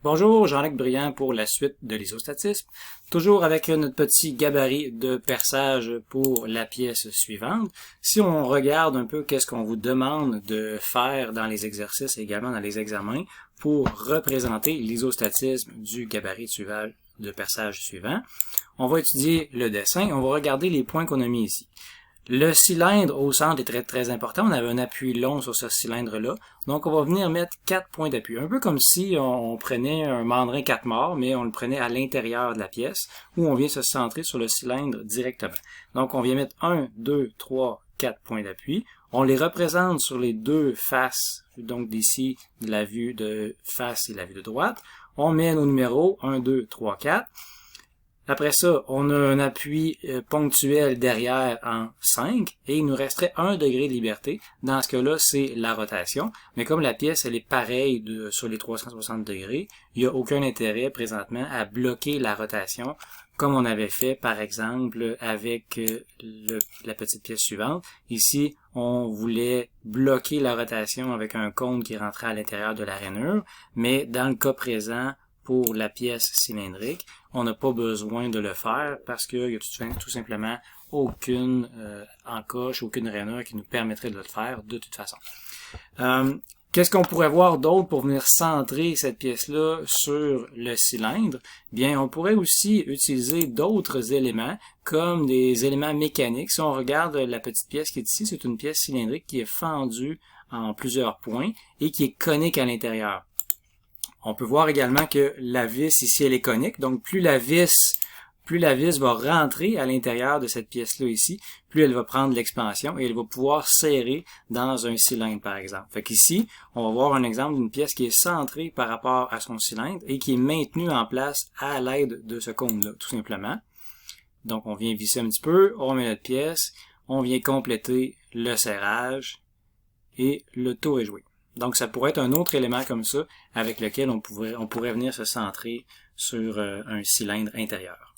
Bonjour, Jean-Luc Briand pour la suite de l'isostatisme, toujours avec notre petit gabarit de perçage pour la pièce suivante. Si on regarde un peu qu'est-ce qu'on vous demande de faire dans les exercices et également dans les examens pour représenter l'isostatisme du gabarit de perçage suivant, on va étudier le dessin, on va regarder les points qu'on a mis ici. Le cylindre au centre est très important. On avait un appui long sur ce cylindre-là. Donc, on va venir mettre 4 points d'appui. Un peu comme si on prenait un mandrin 4 morts, mais on le prenait à l'intérieur de la pièce, où on vient se centrer sur le cylindre directement. Donc, on vient mettre 1, 2, 3, 4 points d'appui. On les représente sur les deux faces, donc d'ici, de la vue de face et la vue de droite. On met nos numéros 1, 2, 3, 4. Après ça, on a un appui ponctuel derrière en 5 et il nous resterait 1 degré de liberté. Dans ce cas-là, c'est la rotation. Mais comme la pièce elle est pareille sur les 360 degrés, il n'y a aucun intérêt présentement à bloquer la rotation comme on avait fait par exemple avec la petite pièce suivante. Ici, on voulait bloquer la rotation avec un cône qui rentrait à l'intérieur de la rainure, mais dans le cas présent, pour la pièce cylindrique, on n'a pas besoin de le faire parce qu'il y a tout simplement aucune encoche, aucune rainure qui nous permettrait de le faire de toute façon. Qu'est-ce qu'on pourrait voir d'autre pour venir centrer cette pièce-là sur le cylindre? Bien, on pourrait aussi utiliser d'autres éléments comme des éléments mécaniques. Si on regarde la petite pièce qui est ici, c'est une pièce cylindrique qui est fendue en plusieurs points et qui est conique à l'intérieur. On peut voir également que la vis ici, elle est conique. Donc, plus la vis va rentrer à l'intérieur de cette pièce-là ici, plus elle va prendre l'expansion et elle va pouvoir serrer dans un cylindre, par exemple. Fait qu'ici, on va voir un exemple d'une pièce qui est centrée par rapport à son cylindre et qui est maintenue en place à l'aide de ce cône-là, tout simplement. Donc, on vient visser un petit peu, on met notre pièce, on vient compléter le serrage et le tour est joué. Donc, ça pourrait être un autre élément comme ça avec lequel on pourrait venir se centrer sur un cylindre intérieur.